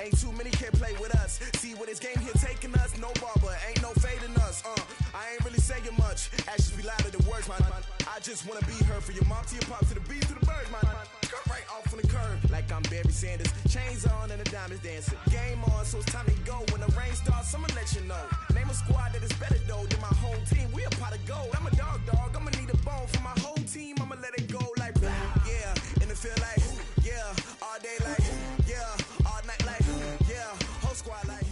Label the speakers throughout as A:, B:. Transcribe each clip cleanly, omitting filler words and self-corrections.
A: Ain't too many can play with us. See where this game here taking us. No barber, ain't no fading us. I ain't really saying much. Actions be louder than words, man. I just wanna be heard for your mom to your pop to the beat to the bird, man. Cut right off on the curb like I'm Barry Sanders. Chains on and the diamonds dancing. Game on, so it's time to go. When the rain starts, I'ma let you know. Name a squad that is better though than my whole team. We a pot of gold. I'm a dog. I'ma need a bone for my whole team. I'ma let it go like yeah, and it feel like yeah, all day like yeah, all night like yeah, whole squad like.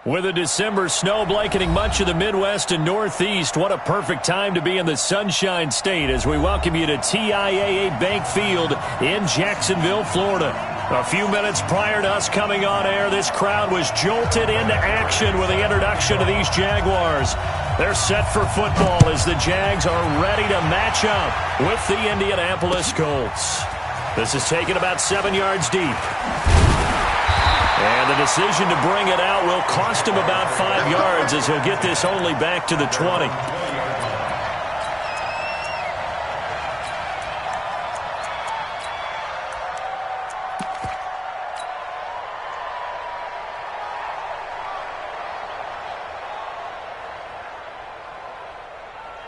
B: With a December snow blanketing much of the Midwest and Northeast, what a perfect time to be in the Sunshine State as we welcome you to TIAA Bank Field in Jacksonville, Florida. A few minutes prior to us coming on air, this crowd was jolted into action with the introduction of these Jaguars. They're set for football as the Jags are ready to match up with the Indianapolis Colts. This is taken about 7 yards deep. And the decision to bring it out will cost him about 5 yards as he'll get this only back to the 20.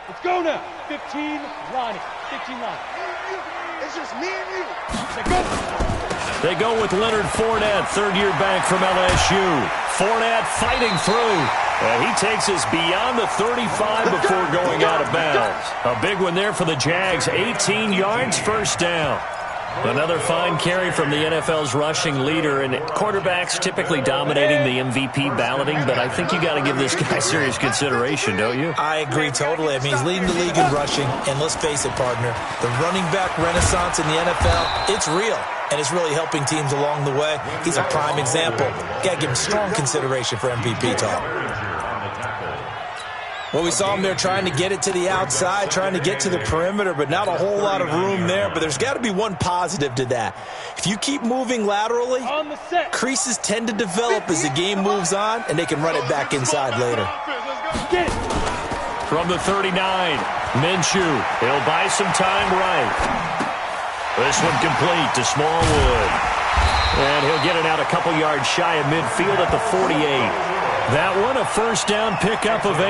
C: Let's go now. 15, Ronnie. 15 line.
A: It's just me and you.
C: Let's go.
B: They go with Leonard Fournette, third-year back from LSU. Fournette fighting through. He takes us beyond the 35 before going out of bounds. A big one there for the Jags. 18 yards, first down. Another fine carry from the NFL's rushing leader, and quarterbacks typically dominating the MVP balloting, but I think you got to give this guy serious consideration, don't you?
D: I agree totally. I mean, he's leading the league in rushing, and let's face it, partner, the running back renaissance in the NFL, it's real, and it's really helping teams along the way. He's a prime example. Got to give him strong consideration for MVP talk. Well, we saw him there trying to get it to the outside, trying to get to the perimeter, but not a whole lot of room there. But there's got to be one positive to that. If you keep moving laterally, creases tend to develop as the game moves on, and they can run it back inside later.
B: From the 39, Minshew. He'll buy some time right. This one complete to Smallwood. And he'll get it out a couple yards shy of midfield at the 48. That one a first down pickup of 8.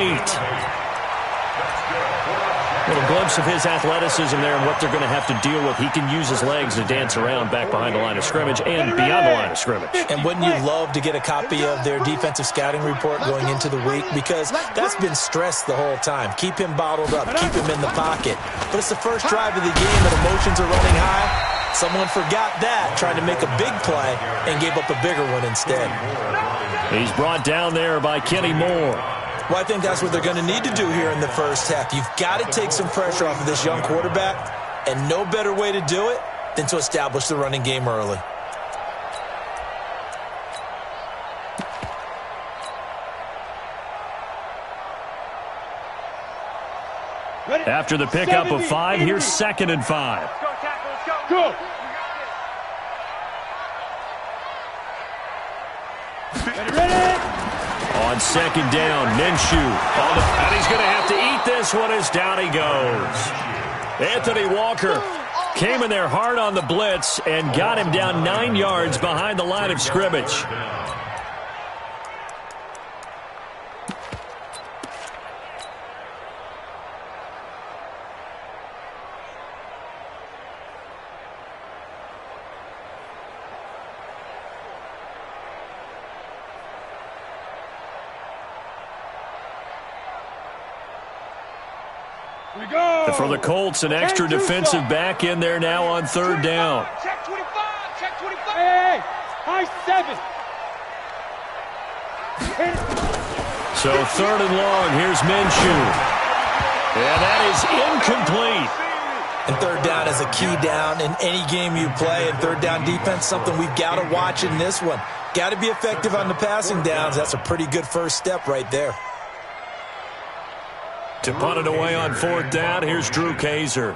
B: Little glimpse of his athleticism there and what they're going to have to deal with. He can use his legs to dance around back behind the line of scrimmage and beyond the line of scrimmage.
D: And wouldn't you love to get a copy of their defensive scouting report going into the week? Because that's been stressed the whole time. Keep him bottled up. Keep him in the pocket. But it's the first drive of the game and emotions are running high. Someone forgot that, trying to make a big play, and gave up a bigger one instead.
B: He's brought down there by Kenny Moore.
D: Well, I think that's what they're going to need to do here in the first half. You've got to take some pressure off of this young quarterback, and no better way to do it than to establish the running game early.
B: After the pickup of 5, here's 2nd and 5.
C: Go. Ready.
B: On 2nd down, Minshew. And he's going to have to eat this one as down he goes. Anthony Walker came in there hard on the blitz and got him down 9 yards behind the line of scrimmage. For the Colts, an extra defensive back in there now on 3rd down.
C: Check 25. Check 25. Hey. High 7.
B: So 3rd and long. Here's Minshew. And that is incomplete.
D: And 3rd down is a key down in any game you play. And 3rd down defense, something we've got to watch in this one. Got to be effective on the passing downs. That's a pretty good first step right there.
B: To punt it away on 4th down, here's Drew Kaiser.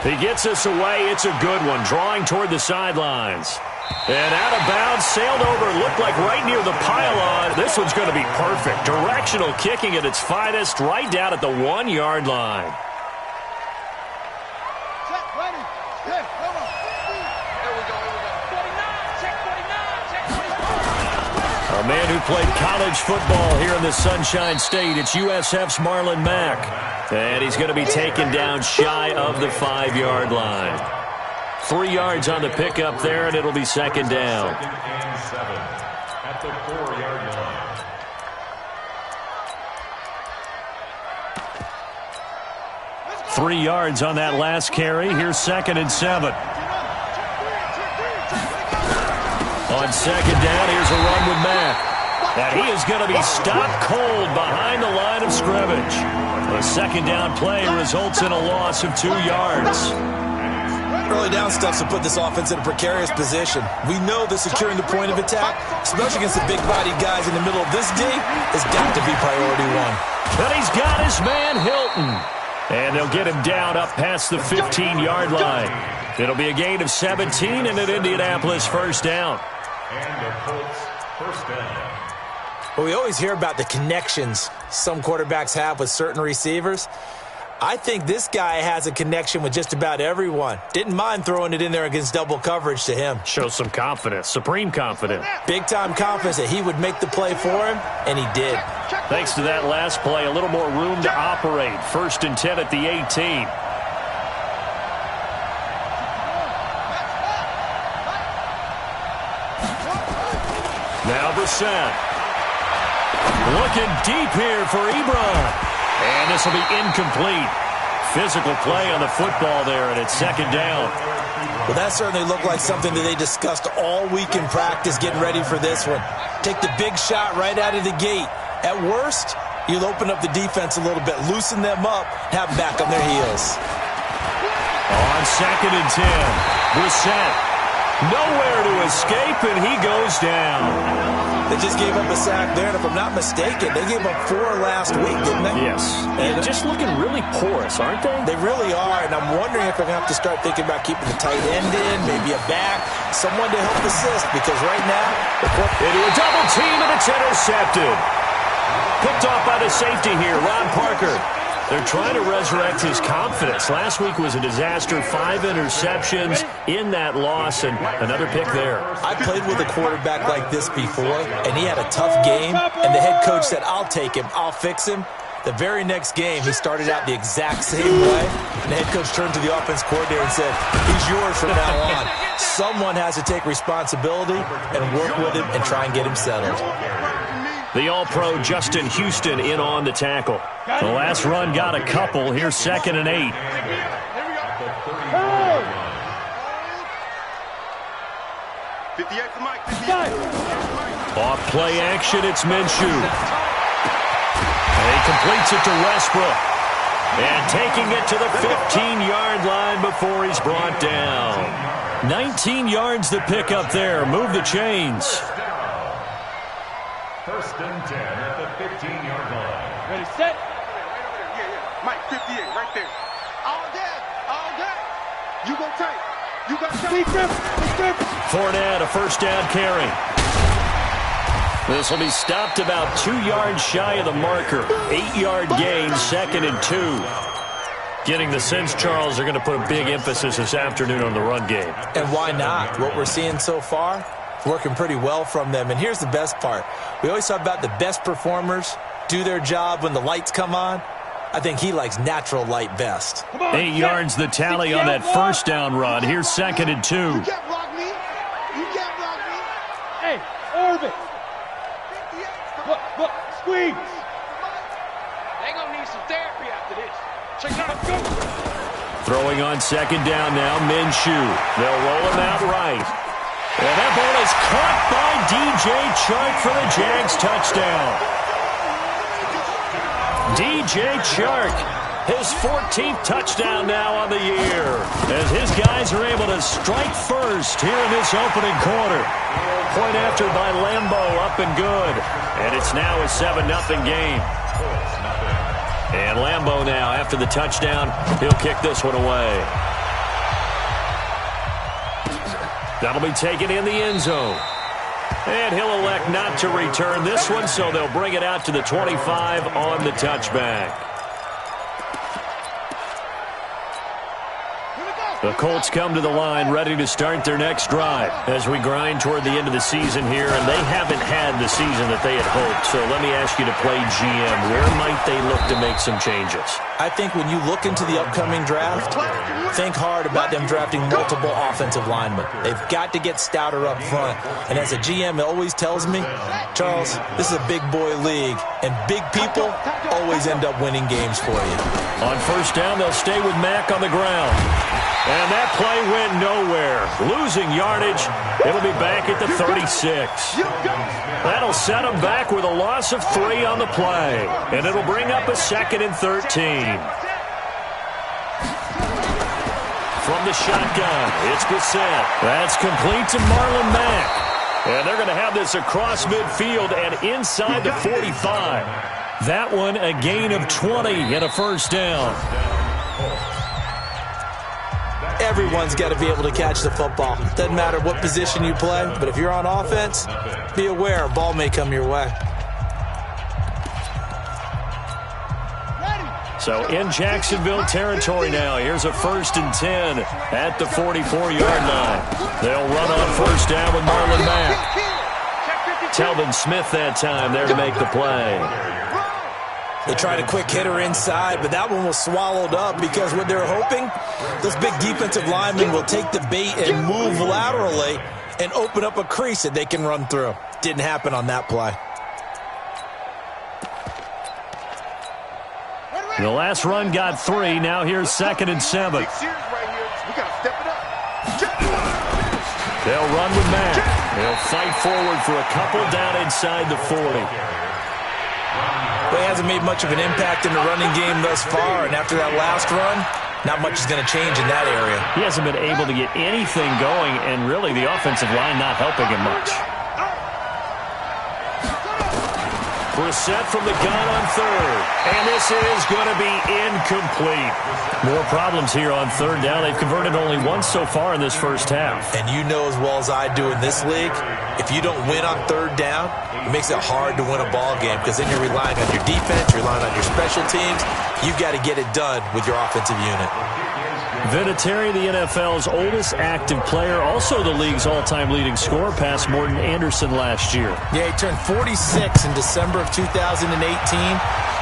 B: He gets us away. It's a good one, drawing toward the sidelines. And out of bounds, sailed over, looked like right near the pylon. This one's going to be perfect. Directional kicking at its finest, right down at the 1-yard line. A man who played college football here in the Sunshine State. It's USF's Marlon Mack. And he's going to be taken down shy of the 5-yard line. 3 yards on the pickup there, and it'll be second down.
E: 2nd and 7 at the 4-yard line.
B: 3 yards on that last carry. Here's 2nd and 7. On second down, here's a run with Mack. And he is going to be stopped cold behind the line of scrimmage. A second down play results in a loss of 2 yards.
D: Early down stuff to put this offense in a precarious position. We know that securing the point of attack, especially against the big-bodied guys in the middle of this D, has got to be priority one.
B: But he's got his man, Hilton. And they'll get him down up past the 15-yard line. It'll be a gain of 17 and an Indianapolis first down.
E: And the Colts first down.
D: Well, we always hear about the connections some quarterbacks have with certain receivers. I think this guy has a connection with just about everyone. Didn't mind throwing it in there against double coverage to him.
B: Shows some confidence, supreme confidence.
D: Big-time confidence that he would make the play for him, and he did.
B: Thanks to that last play, a little more room to operate. 1st and 10 at the 18. Now Brissett. Looking deep here for Ebron. And this will be incomplete. Physical play on the football there, and it's second down.
D: Well, that certainly looked like something that they discussed all week in practice getting ready for this one. Take the big shot right out of the gate. At worst, you'll open up the defense a little bit, loosen them up, have them back on their heels.
B: On 2nd and 10, Brissett. Nowhere to escape, and he goes down.
D: They just gave up a sack there, and if I'm not mistaken, they gave up 4 last week, didn't they?
B: Yes. And just looking really porous, aren't they?
D: They really are, and I'm wondering if they're going to have to start thinking about keeping the tight end in, maybe a back, someone to help assist, because right now,
B: into a double team, and it's intercepted. Picked off by the safety here, Ron Parker. They're trying to resurrect his confidence. Last week was a disaster, 5 interceptions in that loss, and another pick there.
D: I played with a quarterback like this before, and he had a tough game, and the head coach said, I'll take him, I'll fix him. The very next game, he started out the exact same way, and the head coach turned to the offense coordinator and said, he's yours from now on. Someone has to take responsibility and work with him and try and get him settled.
B: The All-Pro Justin Houston in on the tackle. The last run got a couple. Here's 2nd and 8. Off play action, it's Minshew. And he completes it to Westbrook. And taking it to the 15-yard line before he's brought down. 19 yards to pick up there. Move the chains.
E: 1st and 10 at the 15-yard line.
C: Ready, set.
F: Mike, 58, right there. All day, all day. You go tight. You got tight.
B: Fournette, a first down carry. This will be stopped about 2 yards shy of the marker. 8-yard gain, 2nd and 2. Getting the sense, Charles, they're going to put a big emphasis this afternoon on the run game.
D: And why not? What we're seeing so far, working pretty well from them. And here's the best part. We always talk about the best performers do their job when the lights come on. I think he likes natural light best.
B: 8 yards the tally on that first down run. Here's 2nd and 2.
F: You can't block me. You can't block me.
C: Hey, orbit. Look, squeeze.
G: They gonna need some therapy after this. Check it out. Go.
B: Throwing on 2nd down now, Minshew. They'll roll him out right. And that ball is caught by DJ Chark for the Jags touchdown. DJ Chark, his 14th touchdown now on the year, as his guys are able to strike first here in this opening quarter. Point after by Lambo, up and good. And it's now a 7-0 game. And Lambo now, after the touchdown, he'll kick this one away. That'll be taken in the end zone. And he'll elect not to return this one, so they'll bring it out to the 25 on the touchback. The Colts come to the line ready to start their next drive as we grind toward the end of the season here, and they haven't had the season that they had hoped. So let me ask you to play GM. Where might they look to make some changes?
D: I think when you look into the upcoming draft, think hard about them drafting multiple offensive linemen. They've got to get stouter up front. And as a GM, it always tells me, Charles, this is a big boy league, and big people always end up winning games for you.
B: On first down, they'll stay with Mack on the ground. And that play went nowhere. Losing yardage. It'll be back at the 36. That'll set them back with a loss of 3 on the play. And it'll bring up a 2nd and 13. From the shotgun, it's Bissett. That's complete to Marlon Mack. And they're going to have this across midfield and inside the 45. That one a gain of 20 and a first down.
D: Everyone's got to be able to catch the football. Doesn't matter what position you play, but if you're on offense, be aware a ball may come your way.
B: So in Jacksonville territory now, here's a 1st and 10 at the 44-yard line. They'll run on first down with Marlon Mack. Telvin Smith that time there to make the play.
D: They tried a quick hitter inside, but that one was swallowed up because what they're hoping, those big defensive linemen will take the bait and move laterally and open up a crease that they can run through. Didn't happen on that play.
B: The last run got 3. Now here's 2nd and 7. They'll run with Mack. They'll fight forward for a couple down inside the 40.
D: Well, he hasn't made much of an impact in the running game thus far, and after that last run, not much is going to change in that area.
B: He hasn't been able to get anything going, and really the offensive line not helping him much. Brissett from the gun on 3rd, and this is going to be incomplete. More problems here on 3rd down. They've converted only once so far in this first half.
D: And you know as well as I do in this league, if you don't win on 3rd down, it makes it hard to win a ball game because then you're relying on your defense, you're relying on your special teams. You've got to get it done with your offensive unit.
B: Vinatieri, the NFL's oldest active player, also the league's all-time leading scorer, past Morton Anderson last year.
D: Yeah, he turned 46 in December of 2018.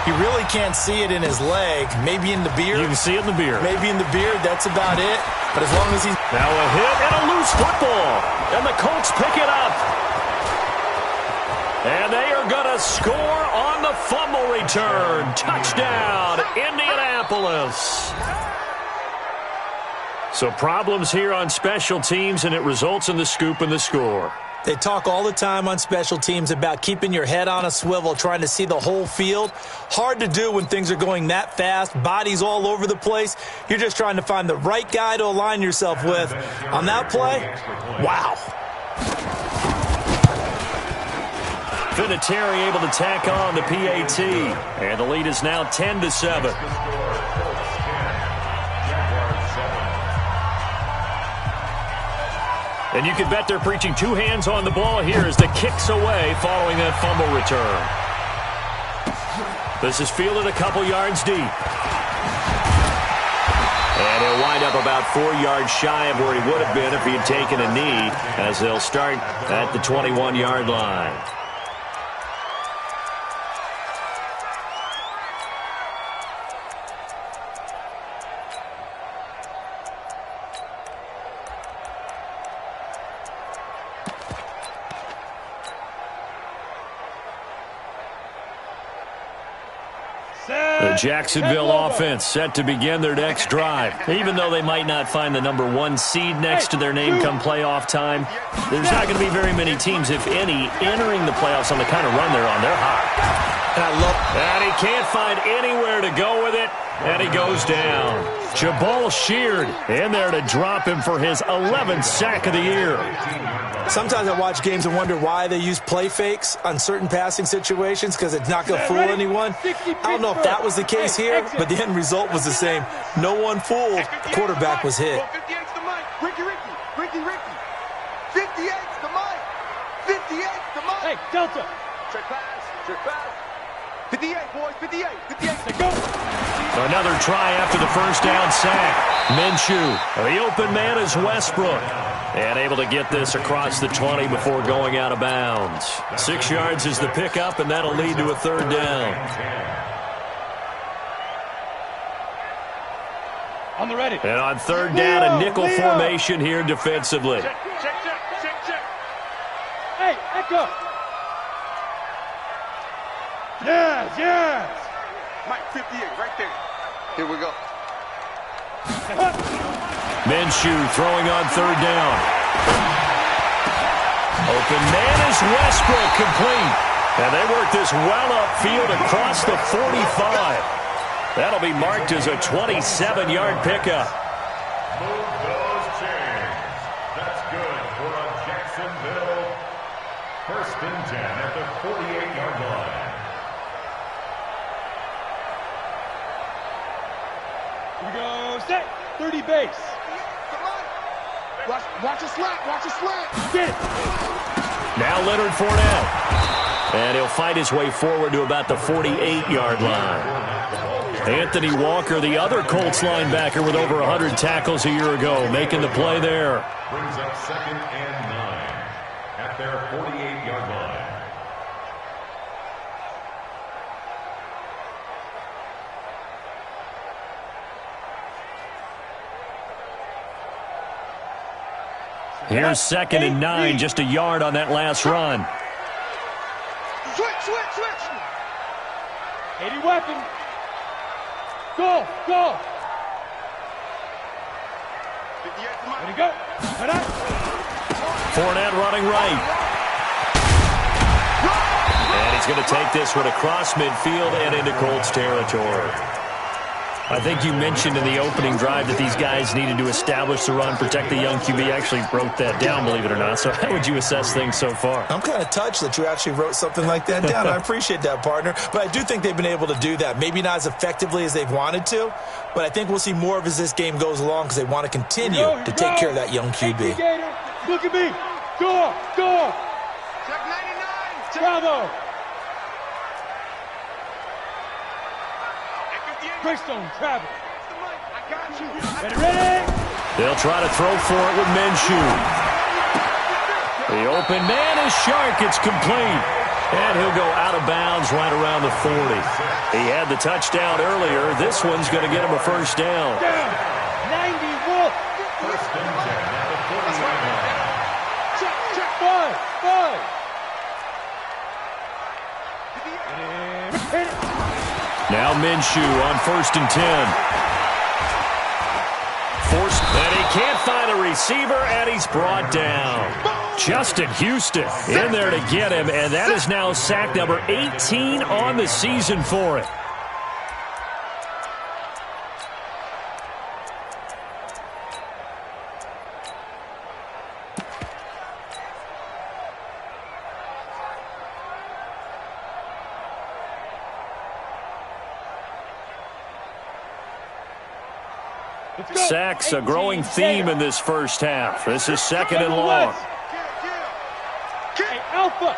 D: You really can't see it in his leg. Maybe in the beard.
B: You can see it in the beard.
D: Maybe in the beard. That's about it. But as long as he's...
B: Now a hit and a loose football. And the Colts pick it up. And they are going to score on the fumble return. Touchdown, Indianapolis. So problems here on special teams, and it results in the scoop and the score.
D: They talk all the time on special teams about keeping your head on a swivel, trying to see the whole field. Hard to do when things are going that fast, bodies all over the place. You're just trying to find the right guy to align yourself with. On that play, wow.
B: Vinatieri able to tack on the PAT, and the lead is now 10-7. And you can bet they're preaching 2 hands on the ball here as the kick's away following that fumble return. This is fielded a couple yards deep. And he'll wind up about 4 yards shy of where he would have been if he had taken a knee, as they'll start at the 21-yard line. The Jacksonville offense set to begin their next drive. Even though they might not find the number 1 seed next to their name come playoff time, there's not going to be very many teams, if any, entering the playoffs on the kind of run they're on. They're hot. And he can't find anywhere to go with it, and he goes down. Jabal Sheard in there to drop him for his 11th sack of the year.
D: Sometimes I watch games and wonder why they use play fakes on certain passing situations because it's not going to fool anyone. I don't know if that was the case here, but the end result was the same. No one fooled. The quarterback was hit.
C: Hey, Delta.
F: Check pass. 58, boys, 58.
C: Let's go.
B: Another try after the first down sack. Minshew, the open man is Westbrook. And able to get this across the 20 before going out of bounds. 6 yards is the pickup, and that'll lead to a third down.
C: On the ready.
B: And on third down, a nickel formation here defensively.
F: Check.
C: Hey, Echo. Yes.
F: Mike, 58, right there. Here we go.
B: Minshew throwing on third down. Open man is Westbrook, complete. And they work this well upfield across the 45. That'll be marked as a 27-yard pickup.
E: Move those chains. That's good for a Jacksonville 1st and 10 at the 48-yard line.
C: Here we go. Set. 30 base.
F: Watch a slant.
C: Get it.
B: Now Leonard Fournette. And he'll fight his way forward to about the 48-yard line. Anthony Walker, the other Colts linebacker with over 100 tackles a year ago, making the play there.
E: Brings up 2nd and 9 at their 48-yard line.
B: Here's 2nd and 9, just a yard on that last run.
F: Switch.
C: 80 weapon. Go.
F: 58 to Mike.
C: Ready, go. Head up.
B: Fournette running right. And he's going to take this one across midfield and into Colts territory. I think you mentioned in the opening drive that these guys needed to establish the run, protect the young QB. I actually wrote that down, believe it or not. So how would you assess things so far?
D: I'm kind of touched that you actually wrote something like that down. I appreciate that, partner. But I do think they've been able to do that. Maybe not as effectively as they've wanted to, but I think we'll see more of as this game goes along because they want to continue to take care of that young QB.
C: Look at me. Go.
F: Check 99.
C: Bravo. Greystone, travel.
F: I got you.
C: Ready.
B: They'll try to throw for it with Minshew. The open man is Shark. It's complete. And he'll go out of bounds right around the 40. He had the touchdown earlier. This one's going to get him a first down.
C: 90 Wolf.
E: 1st and 10 at the 48-yard line.
F: Check.
C: 5. Hit it.
B: Now Minshew on 1st and 10. And he can't find a receiver, and he's brought down. Justin Houston in there to get him, and that is now sack number 18 on the season for it. Sacks, a growing theme in this first half. This is 2nd and long.
C: Hey, Alpha.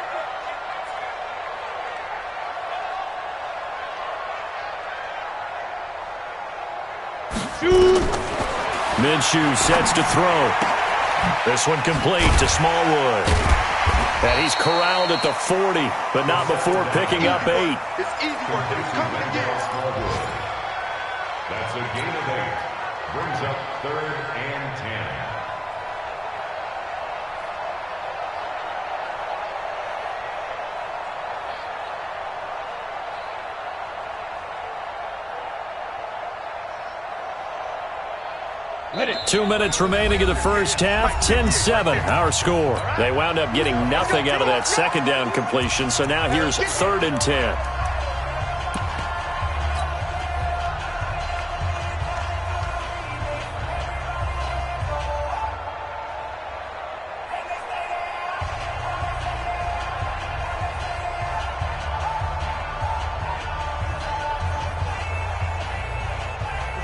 C: Shoot.
B: Minshew sets to throw. This one complete to Smallwood. And he's corralled at the 40, but not before picking up 8.
F: It's easy work. It's coming again.
E: That's a gain of 8. Brings up 3rd and 10.
C: Let it.
B: 2 minutes remaining in the first half. 10-7, our score. They wound up getting nothing out of that second down completion, so now here's 3rd and 10.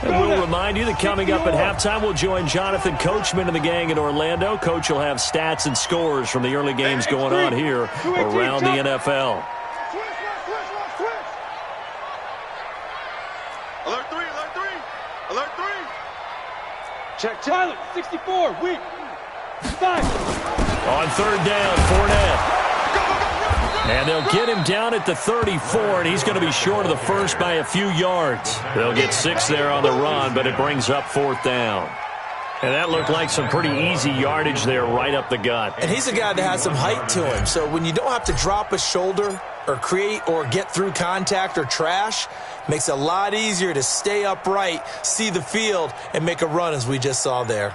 B: And we'll remind you that coming up at halftime, we'll join Jonathan Coachman and the gang in Orlando. Coach will have stats and scores from the early games going on here around the NFL.
F: Alert 3, alert 3, alert 3.
C: Check, Tyler, 64, weak. 5.
B: On third down, Fournette. And they'll get him down at the 34, and he's going to be short of the first by a few yards. They'll get 6 there on the run, but it brings up fourth down. And that looked like some pretty easy yardage there right up the gut.
D: And he's a guy that has some height to him, so when you don't have to drop a shoulder or create or get through contact or trash, makes it a lot easier to stay upright, see the field, and make a run as we just saw there.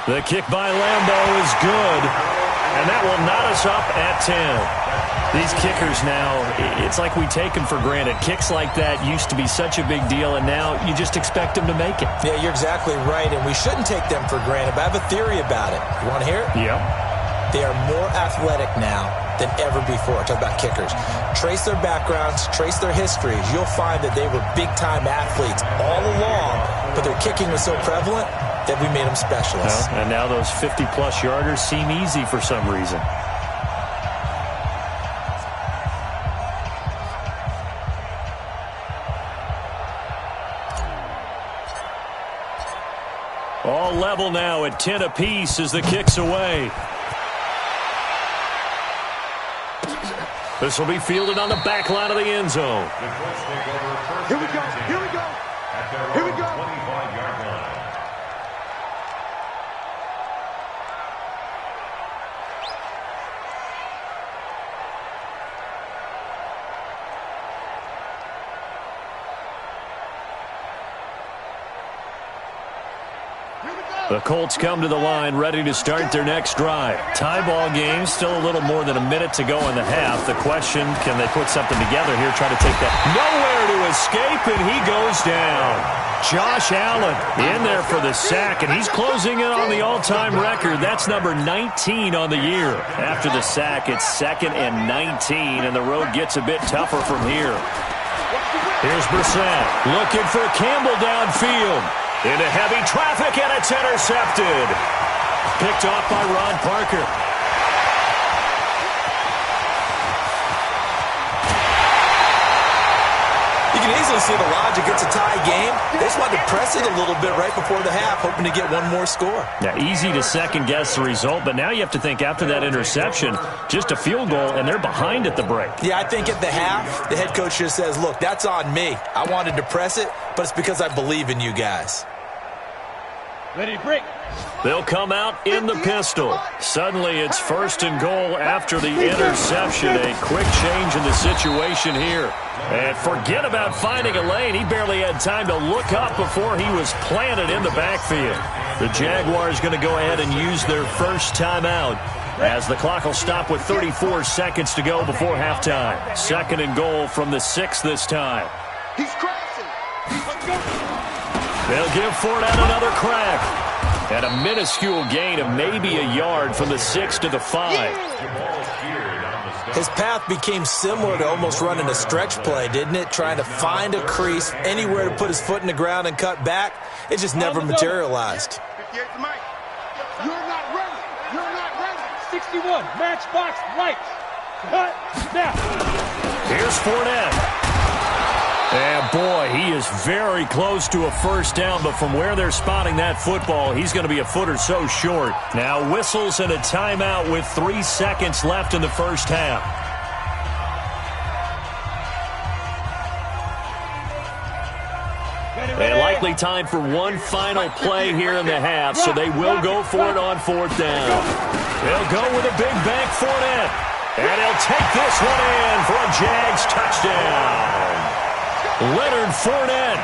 B: The kick by Lambeau is good, and that will knot us up at 10. These kickers now, it's like we take them for granted. Kicks like that used to be such a big deal, and now you just expect them to make it.
D: Yeah, you're exactly right, and we shouldn't take them for granted, but I have a theory about it. You want to hear it?
B: Yeah.
D: They are more athletic now than ever before. Talk about kickers. Trace their backgrounds, trace their histories. You'll find that they were big-time athletes all along, but their kicking was so prevalent that we made them specialists.
B: Well, and now those 50-plus yarders seem easy for some reason. All level now at 10 apiece as the kick's away. This will be fielded on the back line of the end zone.
F: Here we go, here we go, here we go.
E: 25-yard line.
B: The Colts come to the line ready to start their next drive. Tie ball game, still a little more than a minute to go in the half. The question, can they put something together here, try to take that? Nowhere to escape, and he goes down. Josh Allen in there for the sack, and he's closing in on the all-time record. That's number 19 on the year. After the sack, it's 2nd and 19, and the road gets a bit tougher from here. Here's Brissett looking for Campbell downfield. Into heavy traffic, and it's intercepted. Picked off by Ron Parker.
D: You can easily see the logic. It's a tie game. They just wanted to press it a little bit right before the half, hoping to get one more score.
B: Yeah, easy to second-guess the result, but now you have to think after that interception, just a field goal, and they're behind at the break.
D: Yeah, I think at the half, the head coach just says, look, that's on me. I wanted to press it, but it's because I believe in you guys.
C: Ready to break.
B: They'll come out in the pistol. Suddenly it's 1st and goal after the interception. A quick change in the situation here. And forget about finding a lane. He barely had time to look up before he was planted in the backfield. The Jaguars going to go ahead and use their first timeout as the clock will stop with 34 seconds to go before halftime. 2nd and goal from the 6 this time.
F: He's crashing.
B: They'll give Fournette another crack. And a minuscule gain of maybe a yard from the 6 to the 5.
D: His path became similar to almost running a stretch play, didn't it? Trying to find a crease, anywhere to put his foot in the ground and cut back. It just never materialized.
F: 58 to Mike. You're not ready. You're not ready.
C: 61, matchbox lights. Cut now.
B: Here's Fournette. And, boy, he is very close to a first down, but from where they're spotting that football, he's going to be a foot or so short. Now whistles and a timeout with 3 seconds left in the first half. And likely time for one final play here in the half, so they will go for it on 4th down. They'll go with a big bank Fournette, and he'll take this one in for a Jags touchdown. Leonard Fournette,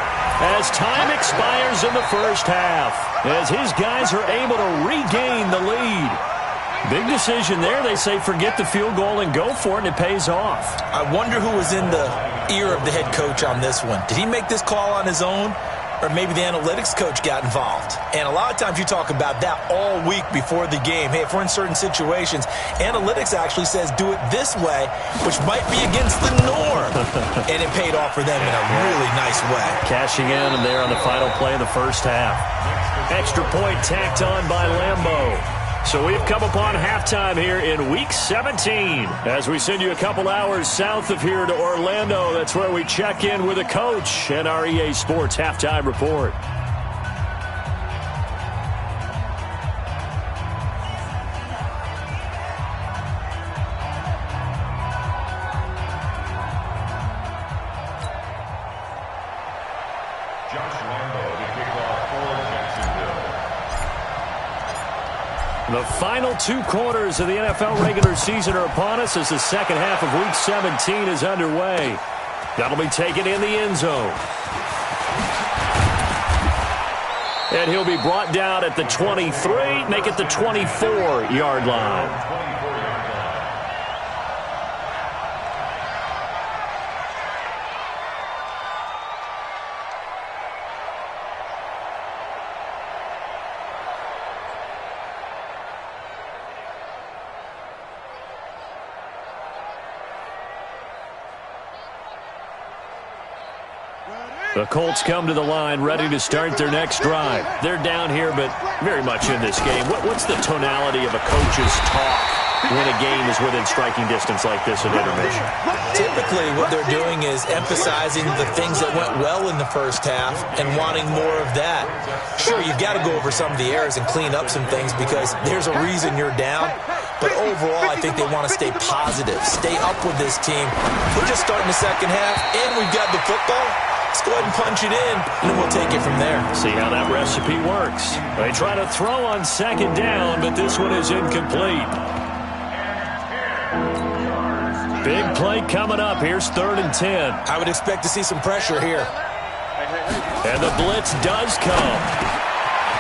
B: as time expires in the first half, as his guys are able to regain the lead. Big decision there. They say forget the field goal and go for it, and it pays off.
D: I wonder who was in the ear of the head coach on this one. Did he make this call on his own, or maybe the analytics coach got involved. And a lot of times you talk about that all week before the game. Hey, if we're in certain situations, analytics actually says do it this way, which might be against the norm. And it paid off for them in a really nice way.
B: Cashing in and there on the final play of the first half. Extra point tacked on by Lambeau. So we've come upon halftime here in Week 17. As we send you a couple hours south of here to Orlando, that's where we check in with a coach and our EA Sports Halftime Report. The final 2 quarters of the NFL regular season are upon us as the second half of Week 17 is underway. That'll be taken in the end zone. And he'll be brought down at the 23, make it the 24-yard line. The Colts come to the line ready to start their next drive. They're down here, but very much in this game. What's the tonality of a coach's talk when a game is within striking distance like this at intermission?
D: Typically, what they're doing is emphasizing the things that went well in the first half and wanting more of that. Sure, you've got to go over some of the errors and clean up some things because there's a reason you're down. But overall, I think they want to stay positive, stay up with this team. We're just starting the second half, and we've got the football. Let's go ahead and punch it in, and then we'll take it from there.
B: See how that recipe works. They try to throw on second down, but this one is incomplete. Big play coming up. Here's 3rd and 10.
D: I would expect to see some pressure here.
B: And the blitz does come.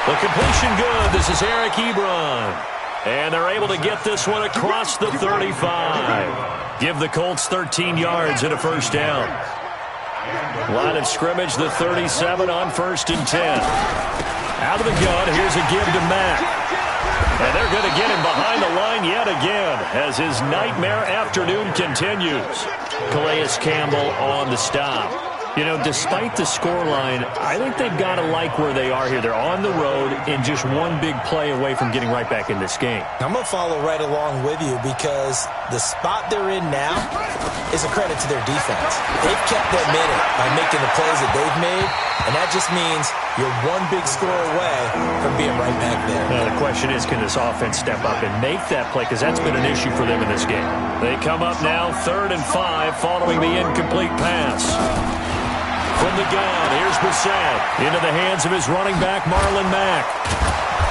B: The completion good. This is Eric Ebron. And they're able to get this one across the 35. Give the Colts 13 yards and a first down. Line of scrimmage, the 37 on 1st and 10. Out of the gun, here's a give to Mack. And they're going to get him behind the line yet again as his nightmare afternoon continues. Calais Campbell on the stop. You know, despite the scoreline, I think they've got to like where they are here. They're on the road and just one big play away from getting right back in this game.
D: I'm going to follow right along with you because the spot they're in now is a credit to their defense. They've kept them in it by making the plays that they've made, and that just means you're one big score away from being right back there.
B: Now, the question is, can this offense step up and make that play? Because that's been an issue for them in this game. They come up now 3rd and 5 following the incomplete pass. From the gun, here's Brissett into the hands of his running back, Marlon Mack.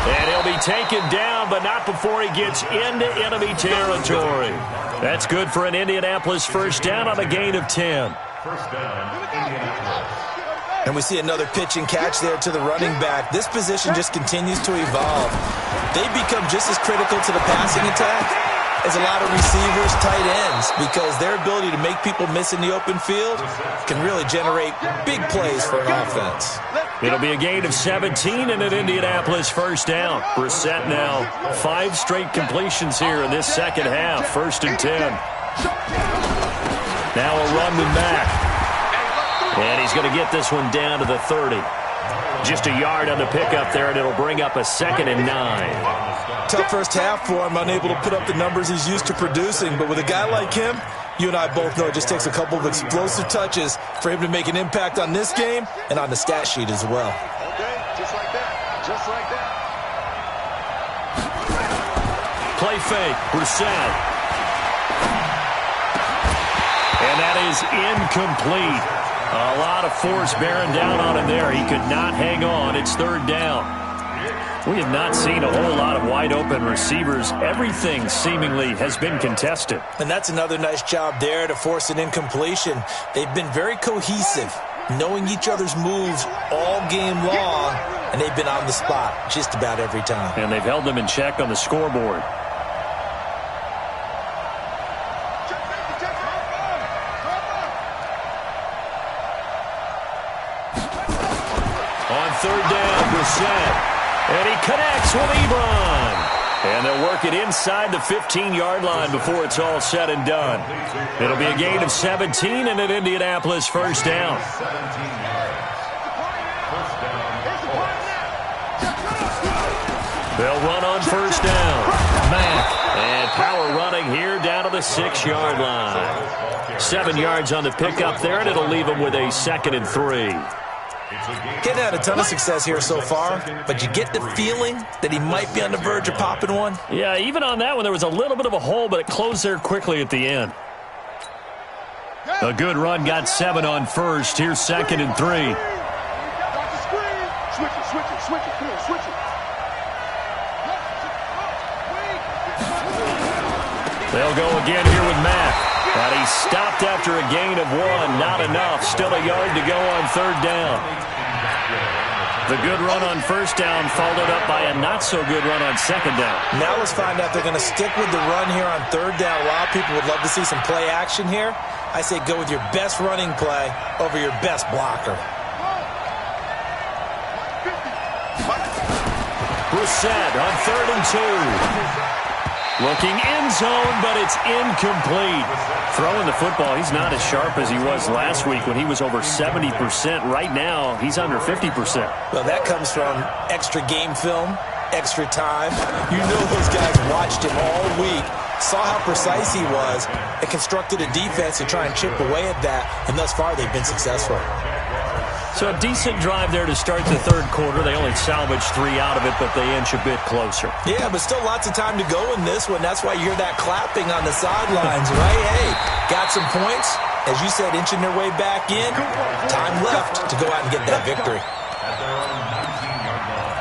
B: And he'll be taken down, but not before he gets into enemy territory. That's good for an Indianapolis first down on a gain of 10.
E: First down, Indianapolis.
D: And we see another pitch and catch there to the running back. This position just continues to evolve. They become just as critical to the passing attack as a lot of receivers, tight ends, because their ability to make people miss in the open field can really generate big plays for an offense.
B: It'll be a gain of 17 and an Indianapolis first down. Brissett now 5 straight completions here in this second half. 1st and 10. Now a run with Mack. And he's going to get this one down to the 30. Just a yard on the pickup there, and it'll bring up a 2nd and 9.
D: Tough first half for him, unable to put up the numbers he's used to producing. But with a guy like him, you and I both know it just takes a couple of explosive touches for him to make an impact on this game and on the stat sheet as well.
F: Okay, just like that. Just like that.
B: Play fake, Brissett. And that is incomplete. A lot of force bearing down on him there. He could not hang on. It's 3rd down. We have not seen a whole lot of wide-open receivers. Everything seemingly has been contested.
D: And that's another nice job there to force an incompletion. They've been very cohesive, knowing each other's moves all game long, and they've been on the spot just about every time.
B: And they've held them in check on the scoreboard. third down, Brissett. And he connects with Ebron. And they'll work it inside the 15-yard line before it's all said and done. It'll be a gain of 17 and an Indianapolis first down.
E: 17 yards. First down.
B: They'll run on first down. Mack. And power running here down to the 6-yard line. 7 yards on the pickup there, and it'll leave them with a 2nd and 3.
D: Getting had a ton of success here so far, but you get the feeling that he might be on the verge of popping one.
B: Yeah, even on that one, there was a little bit of a hole, but it closed there quickly at the end. A good run, got 7 on first. Here's 2nd and 3.
F: Switch it. Come on, switch it.
B: They'll go again here with Mack. But he stopped after a gain of 1. Not enough. Still a yard to go on third down. The good run on first down followed up by a not-so-good run on second down.
D: Now let's find out if they're going to stick with the run here on third down. A lot of people would love to see some play action here. I say go with your best running play over your best blocker.
B: Brissett on 3rd and 2. Looking end zone, but it's incomplete. Throwing the football, he's not as sharp as he was last week when he was over 70%. Right now, he's under 50%.
D: Well, that comes from extra game film, extra time. You know those guys watched him all week, saw how precise he was, and constructed a defense to try and chip away at that, and thus far they've been successful.
B: So a decent drive there to start the third quarter. They only salvaged 3 out of it, but they inch a bit closer.
D: Yeah, but still lots of time to go in this one. That's why you hear that clapping on the sidelines, right? Hey, got some points. As you said, inching their way back in. Time left to go out and get that victory.
E: At their own 19-yard line.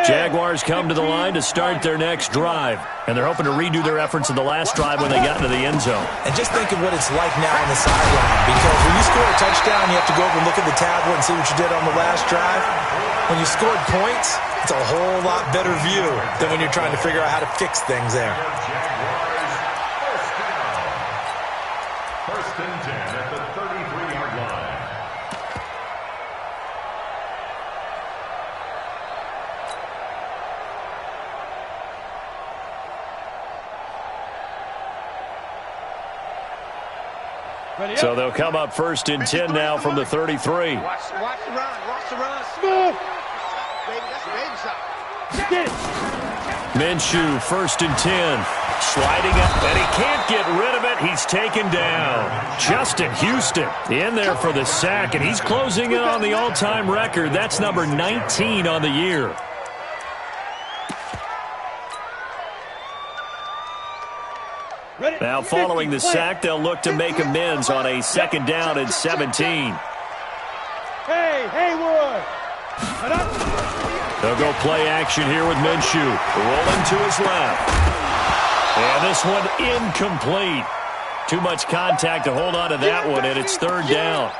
B: Jaguars come to the line to start their next drive. And they're hoping to redo their efforts in the last drive when they got into the end zone.
D: And just think of what it's like now on the sideline. Because when you score a touchdown, you have to go over and look at the tablet and see what you did on the last drive. When you scored points, it's a whole lot better view than when you're trying to figure out how to fix things there.
E: First and 10 at the 33-yard line.
B: So they'll come up first and 10 now from the 33.
G: Watch the run.
C: Smooth.
G: Baby, that's a baby shot.
C: Get it.
B: Minshew, first and 10. Sliding up, and he can't get rid of it. He's taken down. Justin Houston in there for the sack, and he's closing in on the all-time record. That's number 19 on the year. Now following the sack, they'll look to make amends on a 2nd down and 17.
C: Hey, Haywood.
B: They'll go play action here with Minshew. Rolling to his left. And this one incomplete. Too much contact to hold on to that one, and it's 3rd down.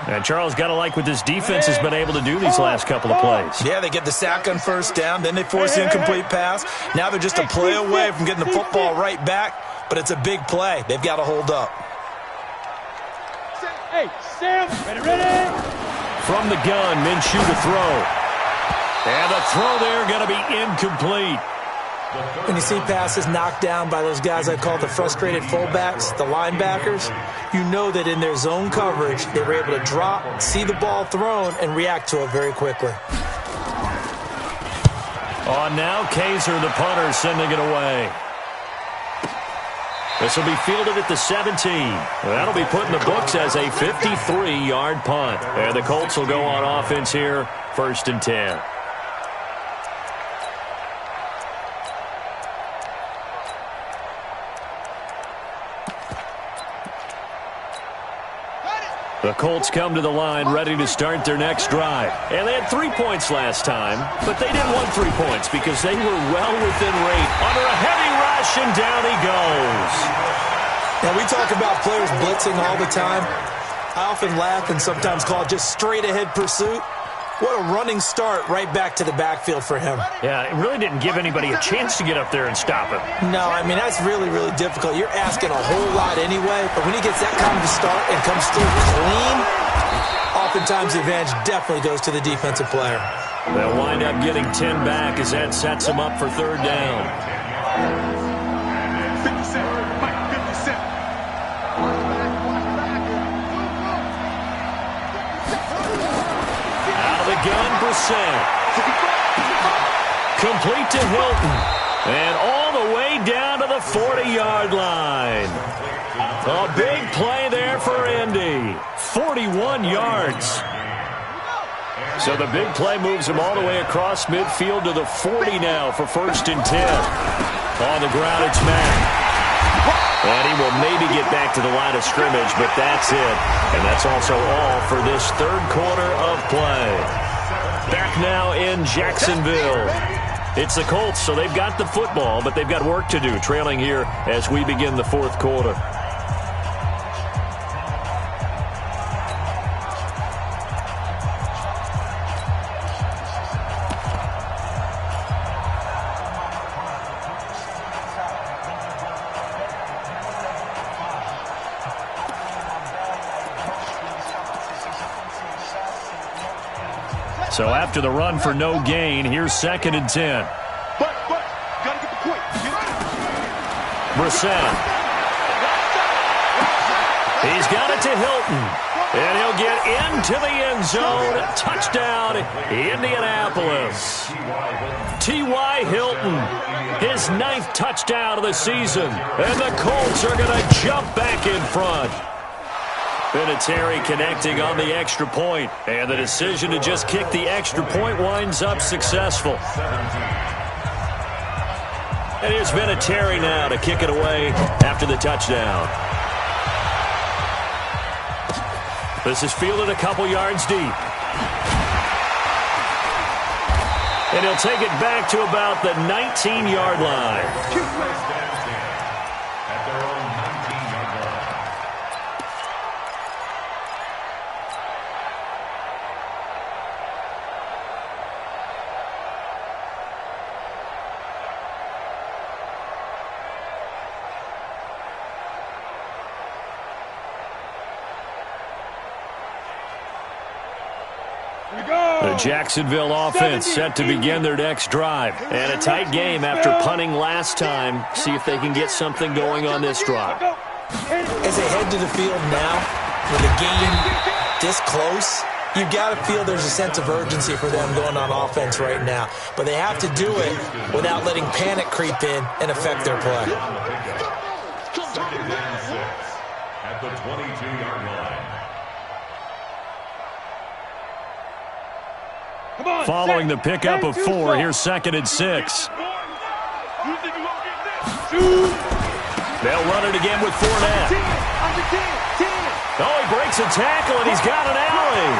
B: And Charles, got to like what this defense has been able to do these last couple of plays.
D: Yeah, they get the sack on first down, then they force the incomplete pass. Now they're just a play away from getting the football right back, but it's a big play. They've got to hold up.
C: Hey, Sam, ready?
B: From the gun, Minshew to throw. And the throw there going to be incomplete.
D: When you see passes knocked down by those guys I call the frustrated fullbacks, the linebackers, you know that in their zone coverage, they were able to drop, see the ball thrown, and react to it very quickly.
B: On now, Kaiser, the punter, sending it away. This will be fielded at the 17. That'll be put in the books as a 53-yard punt. And the Colts will go on offense here, 1st and 10. The Colts come to the line ready to start their next drive. And they had 3 points last time, but they didn't want 3 points because they were well within rate. Under a heavy rush, and down he goes.
D: Now, we talk about players blitzing all the time. I often laugh and sometimes call it just straight-ahead pursuit. What a running start right back to the backfield for him.
B: Yeah, it really didn't give anybody a chance to get up there and stop him.
D: No, I mean, that's really, really difficult. You're asking a whole lot anyway, but when he gets that kind of a start and comes through clean, oftentimes the advantage definitely goes to the defensive player.
B: They'll wind up getting 10 back as that sets them up for third down.
F: 57, Mike, 57.
B: Out of the gun, Brissett. Complete to Hilton. And all the way down to the 40-yard line. A big play there for Indy. 41 yards. So the big play moves him all the way across midfield to the 40 now for 1st and 10. On the ground, it's Mack. And he will maybe get back to the line of scrimmage, but that's it. And that's also all for this third quarter of play. Back now in Jacksonville. It's the Colts, so they've got the football, but they've got work to do, trailing here as we begin the fourth quarter. So after the run for no gain, here's 2nd and 10.
F: But, gotta get the point.
B: Brissett. He's got it to Hilton. And he'll get into the end zone. Touchdown, Indianapolis. T.Y. Hilton, his 9th touchdown of the season. And the Colts are going to jump back in front. Vinatieri connecting on the extra point, and the decision to just kick the extra point winds up successful. And here's Vinatieri now to kick it away after the touchdown. This is fielded a couple yards deep. And he'll take it back to about the 19-yard line. The Jacksonville offense set to begin their next drive. And a tight game after punting last time. See if they can get something going on this drive.
D: As they head to the field now, with the game this close, you've got to feel there's a sense of urgency for them going on offense right now. But they have to do it without letting panic creep in and affect their play.
E: 2nd and 6 at the 22-yard line.
B: Following the pickup of 4, here's 2nd and 6. They'll run it again with Fournette. Oh, he breaks a tackle, and he's got an alley.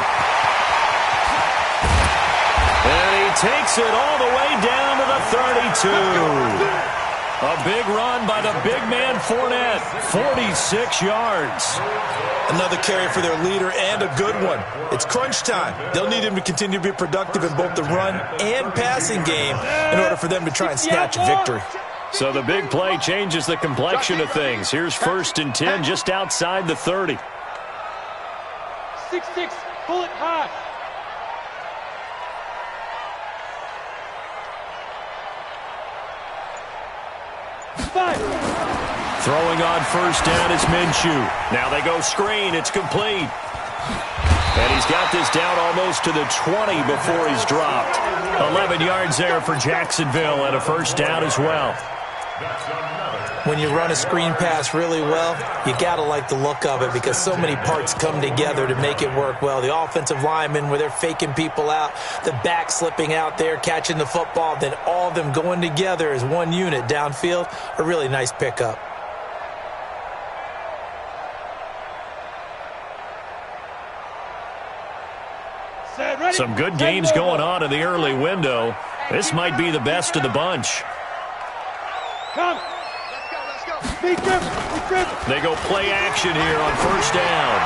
B: And he takes it all the way down to the 32. A big run by the big man Fournette. 46 yards.
D: Another carry for their leader and a good one. It's crunch time. They'll need him to continue to be productive in both the run and passing game in order for them to try and snatch a victory.
B: So the big play changes the complexion of things. Here's 1st and 10 just outside the 30.
C: 6-6, pull it high.
B: Throwing on 1st down is Minshew. Now they go screen. It's complete. And he's got this down almost to the 20 before he's dropped. 11 yards there for Jacksonville and a 1st down as well.
D: When you run a screen pass really well, you got to like the look of it because so many parts come together to make it work well. The offensive linemen, where they're faking people out, the back slipping out there, catching the football, then all of them going together as one unit downfield, a really nice pickup.
B: Some good games going on in the early window. This might be the best of the bunch.
C: Come.
B: They go play action here on 1st down.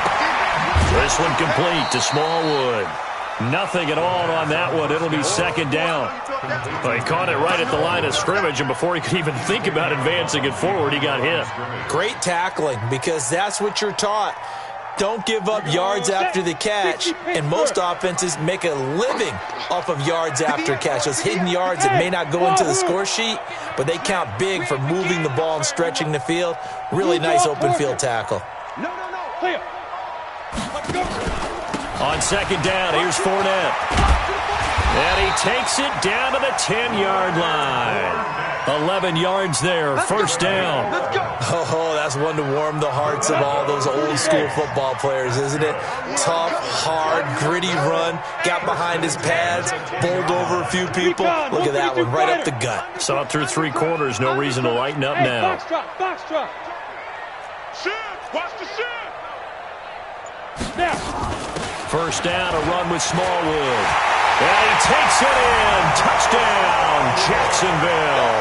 B: This one complete to Smallwood. Nothing at all on that one. It'll be second down. Well, he caught it right at the line of scrimmage, and before he could even think about advancing it forward, he got hit.
D: Great tackling, because that's what you're taught. Don't give up yards after the catch, and most offenses make a living off of yards after catch. Those hidden yards that may not go into the score sheet, but they count big for moving the ball and stretching the field. Really nice open field tackle.
C: No. Clear. Let's go.
B: On second down, here's Fournette. And he takes it down to the 10-yard line. 11 yards there, first down.
D: Oh, that's one to warm the hearts of all those old-school football players, isn't it? Tough, hard, gritty run. Got behind his pads, bowled over a few people. Look at that one, right up the gut.
B: Saw it through 3 quarters, no reason to lighten up now.
C: Box drop.
F: Shin, watch the shin.
C: Now.
B: First down, a run with Smallwood. And he takes it in. Touchdown, Jacksonville.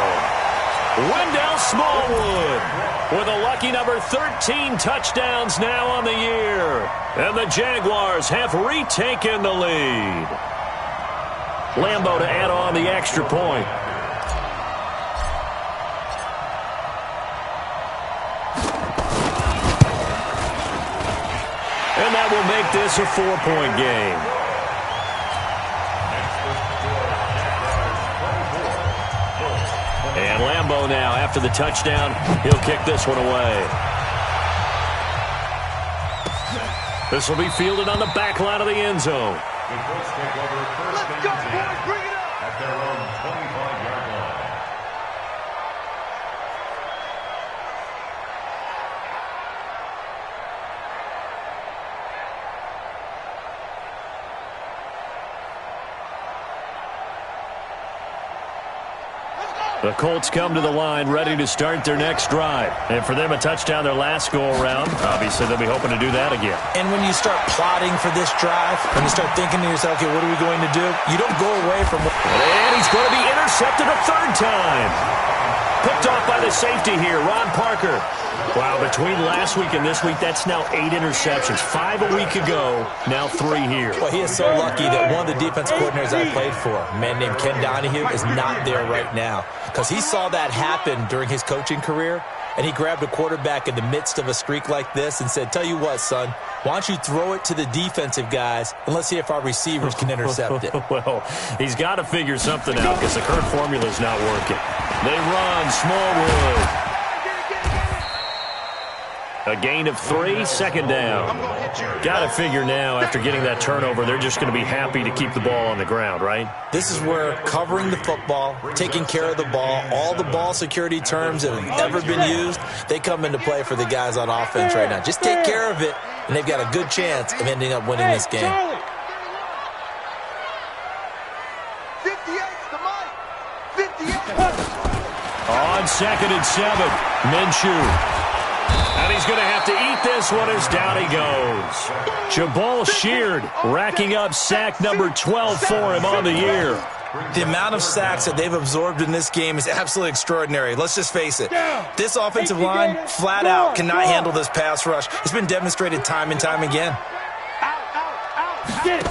B: Wendell Smallwood with a lucky number 13 touchdowns now on the year. And the Jaguars have retaken the lead. Lambeau to add on the extra point. And that will make this a 4-point game. And Lambeau now, after the touchdown, he'll kick this one away. This will be fielded on the back line of the end zone.
F: The Colts take over first and 10
C: Bring it up.
F: at their own 25-yard line.
B: The Colts come to the line ready to start their next drive. And for them, a touchdown their last go-around. Obviously, they'll be hoping to do that again.
D: And when you start plotting for this drive, when you start thinking to yourself, okay, what are we going to do? You don't go away from what...
B: And he's going to be intercepted a third time. Picked off by the safety here, Ron Parker. Wow, between last week and this week, that's now 8 interceptions. 5 a week ago, now 3 here.
D: Well, he is so lucky that one of the defense coordinators I played for, a man named Ken Donahue, is not there right now. Because he saw that happen during his coaching career, and he grabbed a quarterback in the midst of a streak like this and said, tell you what, son, why don't you throw it to the defensive guys, and let's see if our receivers can intercept it.
B: Well, he's got to figure something out because the current formula is not working. They run, Smallwood. A gain of 3, second down. Got to figure now, after getting that turnover, they're just going to be happy to keep the ball on the ground, right?
D: This is where covering the football, taking care of the ball, all the ball security terms that have ever been used, they come into play for the guys on offense right now. Just take care of it, and they've got a good chance of ending up winning this game.
F: 58's the mic. 58.
B: On second and 7, Minshew. And he's going to have to eat this one as down he goes. Jabal Sheard racking up sack number 12 for him on the year.
D: The amount of sacks that they've absorbed in this game is absolutely extraordinary. Let's just face it. This offensive line, flat out, cannot handle this pass rush. It's been demonstrated time and time again.
C: Out. Get it.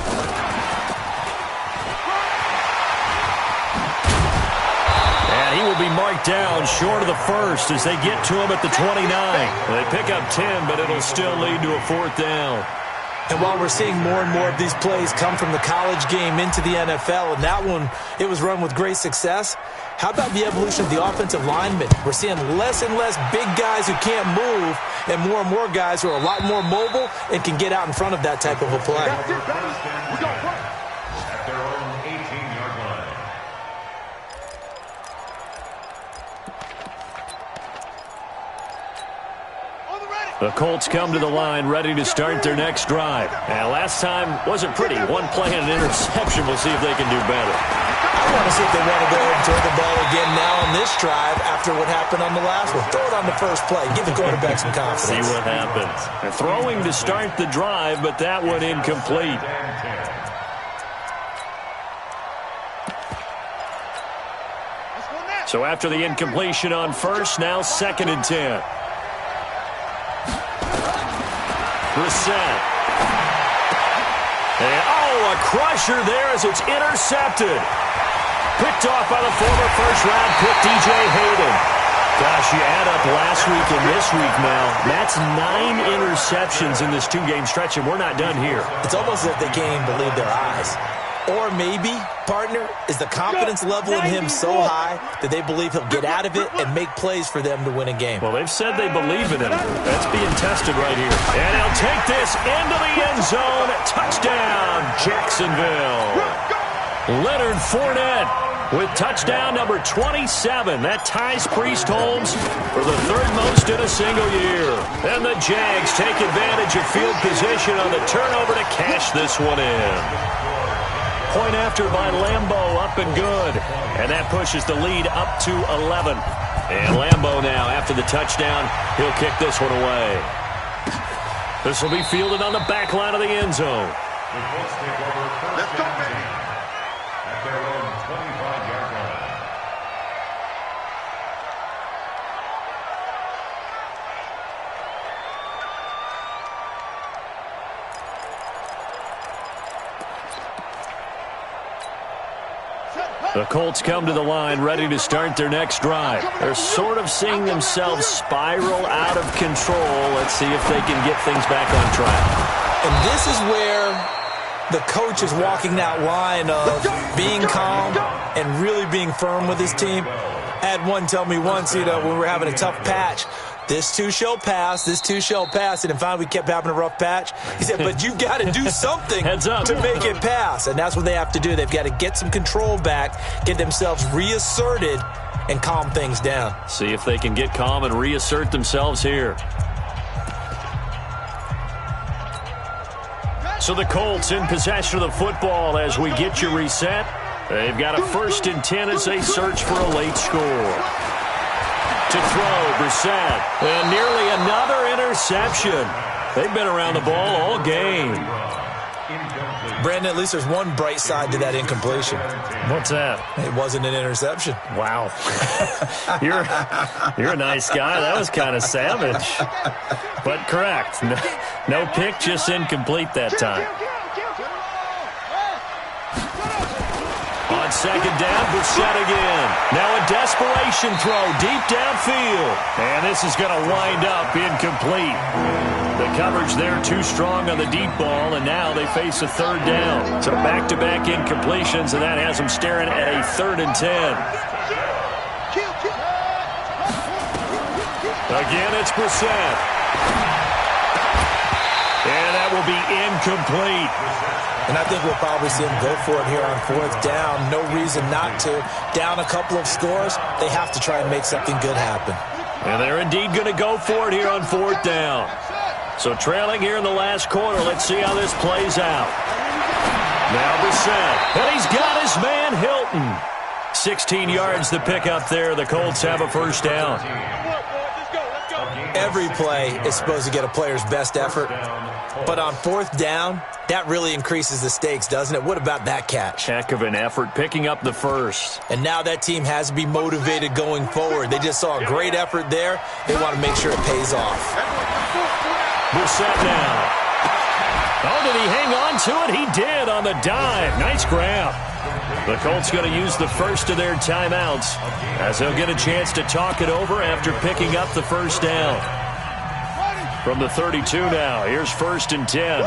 B: He will be marked down short of the first as they get to him at the 29. They pick up 10, but it'll still lead to a 4th down.
D: And while we're seeing more and more of these plays come from the college game into the NFL, and that one, it was run with great success, how about the evolution of the offensive linemen? We're seeing less and less big guys who can't move and more guys who are a lot more mobile and can get out in front of that type of a play.
F: That's it, baby. We got work. At their own 18-yard line.
B: The Colts come to the line ready to start their next drive. And last time wasn't pretty. One play and an interception. We'll see if they can do better.
D: I want to see if they want to go ahead and throw the ball again now on this drive after what happened on the last one. Throw it on the first play. Give the quarterback some confidence.
B: See what happens. They're throwing to start the drive, but that one incomplete. So after the incompletion on first, now second and 10. Brissett. And, a crusher there as it's intercepted. Picked off by the former first-round pick, DJ Hayden. Gosh, you add up last week and this week now. That's 9 interceptions in this 2-game stretch, and we're not done here.
D: It's almost as if they can't even believe their eyes. Or maybe, partner, is the confidence level in him so high that they believe he'll get out of it and make plays for them to win a game.
B: Well, they've said they believe in him. That's being tested right here. And he'll take this into the end zone. Touchdown, Jacksonville. Leonard Fournette with touchdown number 27. That ties Priest Holmes for the 3rd most in a single year. And the Jags take advantage of field position on the turnover to cash this one in. Point after by Lambeau, up and good. And that pushes the lead up to 11. And Lambeau now, after the touchdown, he'll kick this one away. This will be fielded on the back line of the end zone.
E: Let's go, baby. At their own 25-yard line.
B: The Colts come to the line ready to start their next drive. They're sort of seeing themselves spiral out of control. Let's see if they can get things back on track.
D: And this is where the coach is walking that line of being calm and really being firm with his team. I had one tell me once, when we were having a tough patch, this too shall pass, this too shall pass. And finally we kept having a rough patch. He said, but you've got to do something to make it pass. And that's what they have to do. They've got to get some control back, get themselves reasserted, and calm things down.
B: See if they can get calm and reassert themselves here. So the Colts in possession of the football as we get you reset. They've got a 1st and 10 as they search for a late score. To throw, Brissett. And nearly another interception. They've been around the ball all game.
D: Brandon, at least there's one bright side to that incompletion.
B: What's that?
D: It wasn't an interception.
B: Wow. You're a nice guy. That was kind of savage. But correct. No pick, just incomplete that time. On 2nd down, Brissett again. Now a desperation throw deep downfield. And this is going to wind up incomplete. The coverage there too strong on the deep ball, and now they face a 3rd down. So back-to-back incompletions, and that has them staring at a 3rd and 10. Again, it's Brissett. And that will be incomplete.
D: And I think we'll probably see them go for it here on 4th down. No reason not to. Down a couple of scores, they have to try and make something good happen.
B: And they're indeed going to go for it here on 4th down. So trailing here in the last quarter, let's see how this plays out. Now Brissett, and he's got his man Hilton. 16 yards to pick up there. The Colts have a 1st down.
D: Every play is supposed to get a player's best effort. But on 4th down, that really increases the stakes, doesn't it? What about that catch?
B: Heck of an effort, picking up the 1st.
D: And now that team has to be motivated going forward. They just saw a great effort there. They want to make sure it pays off.
B: Brissett now. Oh, did he hang on to it? He did on the dive. Nice grab. The Colts going to use the first of their timeouts as they'll get a chance to talk it over after picking up the 1st down. From the 32 now, here's 1st and 10.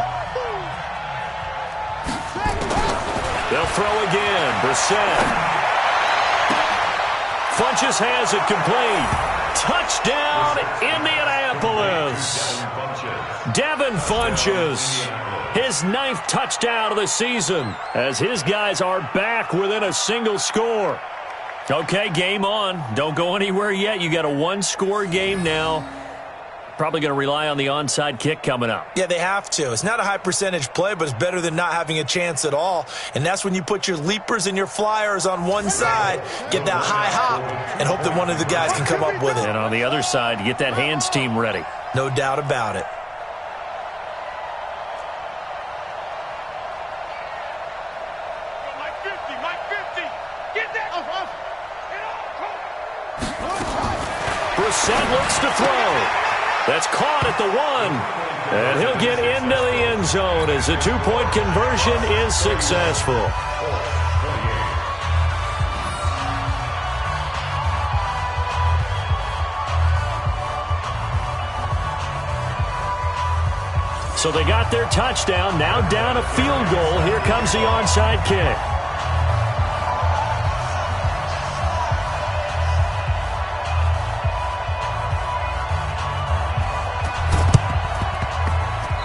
B: They'll throw again. Brissett. Funches has it complete. Touchdown, Indianapolis. Devin Funches. His 9th touchdown of the season as his guys are back within a single score. Okay, game on. Don't go anywhere yet. You got a 1-score game now. Probably going to rely on the onside kick coming up.
D: Yeah, they have to. It's not a high percentage play, but it's better than not having a chance at all. And that's when you put your leapers and your flyers on one side, get that high hop, and hope that one of the guys can come up with it.
B: And on the other side, you get that hands team ready.
D: No doubt about it.
B: Brissett looks to throw. That's caught at the 1. And he'll get into the end zone as the two-point conversion is successful. So they got their touchdown, now down a field goal. Here comes the onside kick.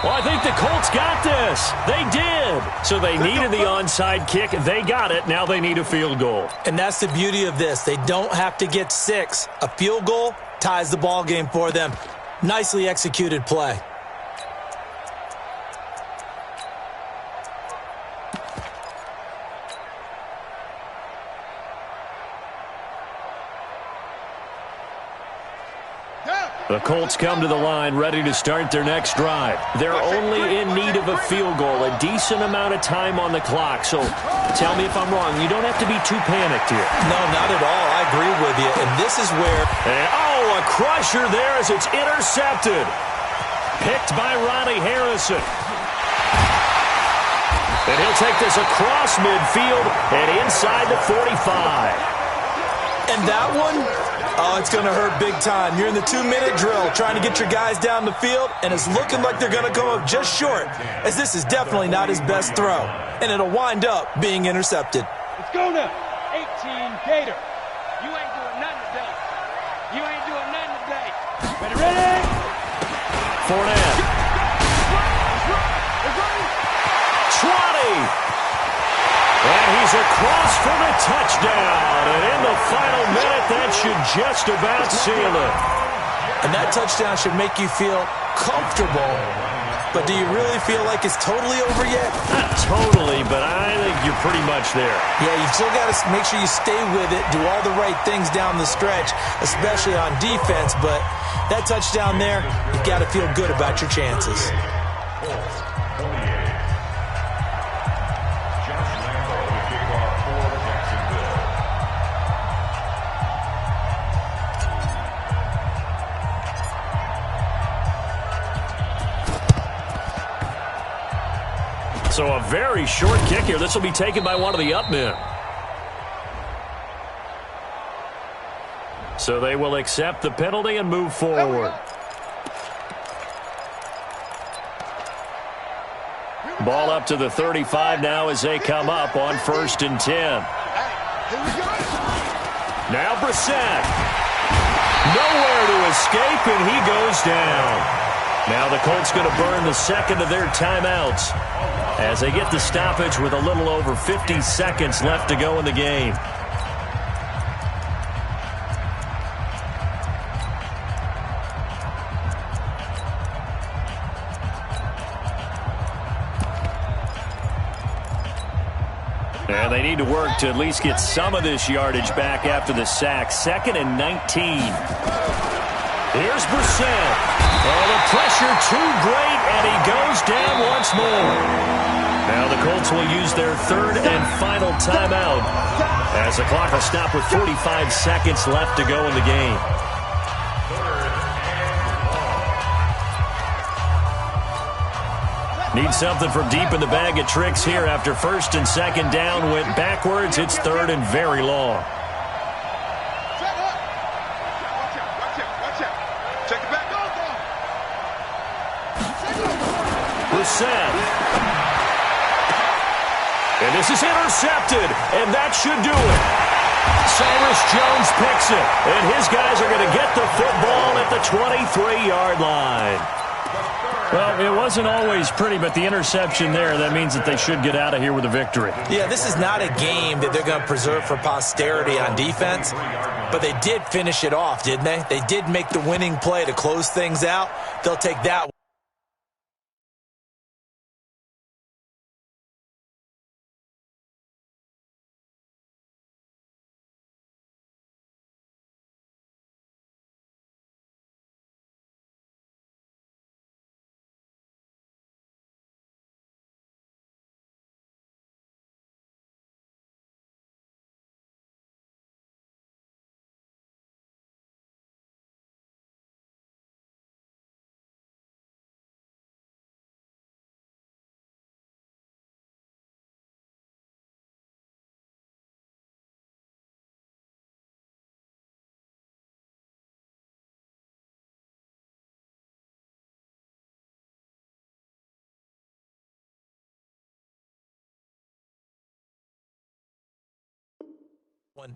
B: Well, I think the Colts got this. They did. So they needed the onside kick. They got it. Now they need a field goal.
D: And that's the beauty of this. They don't have to get 6. A field goal ties the ball game for them. Nicely executed play.
B: The Colts come to the line ready to start their next drive. They're only in need of a field goal, a decent amount of time on the clock. So tell me if I'm wrong. You don't have to be too panicked here.
D: No, not at all. I agree with you. And this is where...
B: a crusher there as it's intercepted. Picked by Ronnie Harrison. And he'll take this across midfield and inside the 45.
D: And that one... oh, it's going to hurt big time. You're in the 2-minute drill trying to get your guys down the field, and it's looking like they're going to come up just short, as this is definitely not his best throw. And it'll wind up being intercepted.
C: Let's go now. 18 Gator. You ain't doing nothing today. You ain't doing nothing today. Ready?
B: Fournette. 20. And he's across for the touchdown. And in the final minute, that should just about seal it.
D: And that touchdown should make you feel comfortable. But do you really feel like it's totally over yet?
B: Not totally, but I think you're pretty much there.
D: Yeah, you've still got to make sure you stay with it, do all the right things down the stretch, especially on defense. But that touchdown there, you've got to feel good about your chances.
B: So a very short kick here. This will be taken by one of the up men. So they will accept the penalty and move forward. Ball up to the 35 now as they come up on 1st and 10. Now Brissett. Nowhere to escape, and he goes down. Now the Colts going to burn the second of their timeouts as they get the stoppage with a little over 50 seconds left to go in the game. And they need to work to at least get some of this yardage back after the sack. 2nd and 19. Here's Brissett. Oh, the pressure too great, and he goes down once more. Now the Colts will use their 3rd and final timeout as the clock will stop with 45 seconds left to go in the game. Need something from deep in the bag of tricks here after 1st and 2nd down. Went backwards. It's 3rd and very long. And this is intercepted, and that should do it. Cyrus Jones picks it, and his guys are going to get the football at the 23-yard line. Well, it wasn't always pretty, but the interception there, that means that they should get out of here with a victory.
D: Yeah, this is not a game that they're going to preserve for posterity on defense, but they did finish it off, didn't they? They did make the winning play to close things out. They'll take that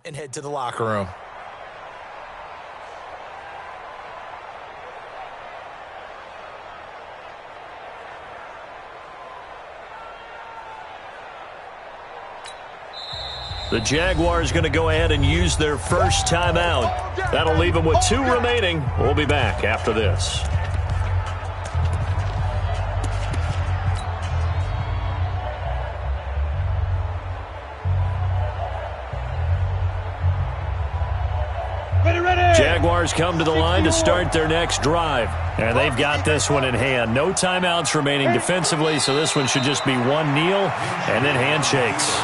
D: And head to the locker room.
B: The Jaguars going to go ahead and use their first timeout. That'll leave them with 2 remaining. We'll be back after this. Jaguars come to the line to start their next drive. And they've got this one in hand. No timeouts remaining defensively, so this one should just be one kneel and then handshakes.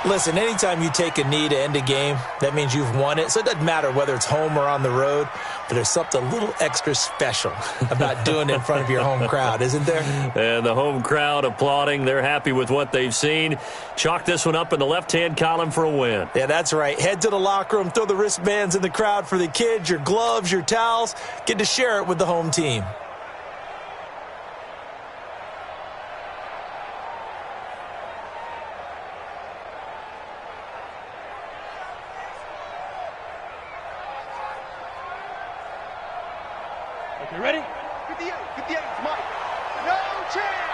D: Listen, anytime you take a knee to end a game, that means you've won it. So it doesn't matter whether it's home or on the road, but there's something a little extra special about doing it in front of your home crowd, isn't there?
B: And the home crowd applauding. They're happy with what they've seen. Chalk this one up in the left-hand column for a win.
D: Yeah, that's right. Head to the locker room, throw the wristbands in the crowd for the kids, your gloves, your towels. Get to share it with the home team.
C: You ready?
F: 58, 58, Mike. No chance.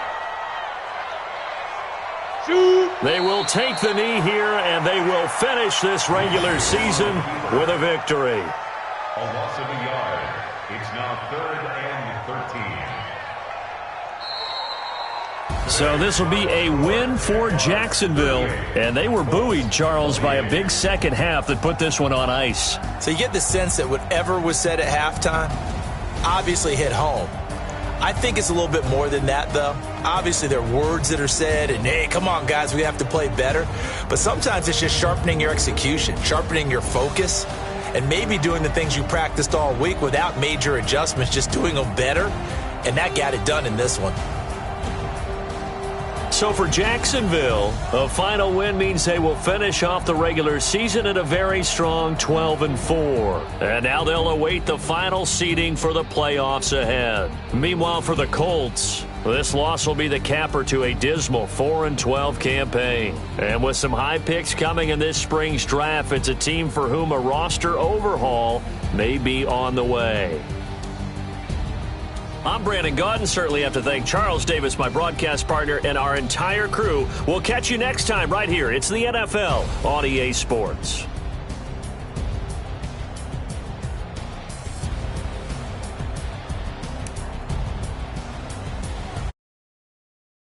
C: Shoot.
B: They will take the knee here, and they will finish this regular season with a victory.
E: A loss of a yard. It's now 3rd and 13.
B: So this will be a win for Jacksonville. And they were buoyed, Charles, by a big second half that put this one on ice.
D: So you get the sense that whatever was said at halftime obviously hit home. I think it's a little bit more than that, though. Obviously, there are words that are said, and, hey, come on, guys, we have to play better. But sometimes it's just sharpening your execution, sharpening your focus, and maybe doing the things you practiced all week without major adjustments, just doing them better. And that got it done in this one.
B: So for Jacksonville, a final win means they will finish off the regular season at a very strong 12-4. And now they'll await the final seeding for the playoffs ahead. Meanwhile, for the Colts, this loss will be the capper to a dismal 4-12 campaign. And with some high picks coming in this spring's draft, it's a team for whom a roster overhaul may be on the way. I'm Brandon Gaudin. Certainly have to thank Charles Davis, my broadcast partner, and our entire crew. We'll catch you next time right here. It's the NFL on EA Sports.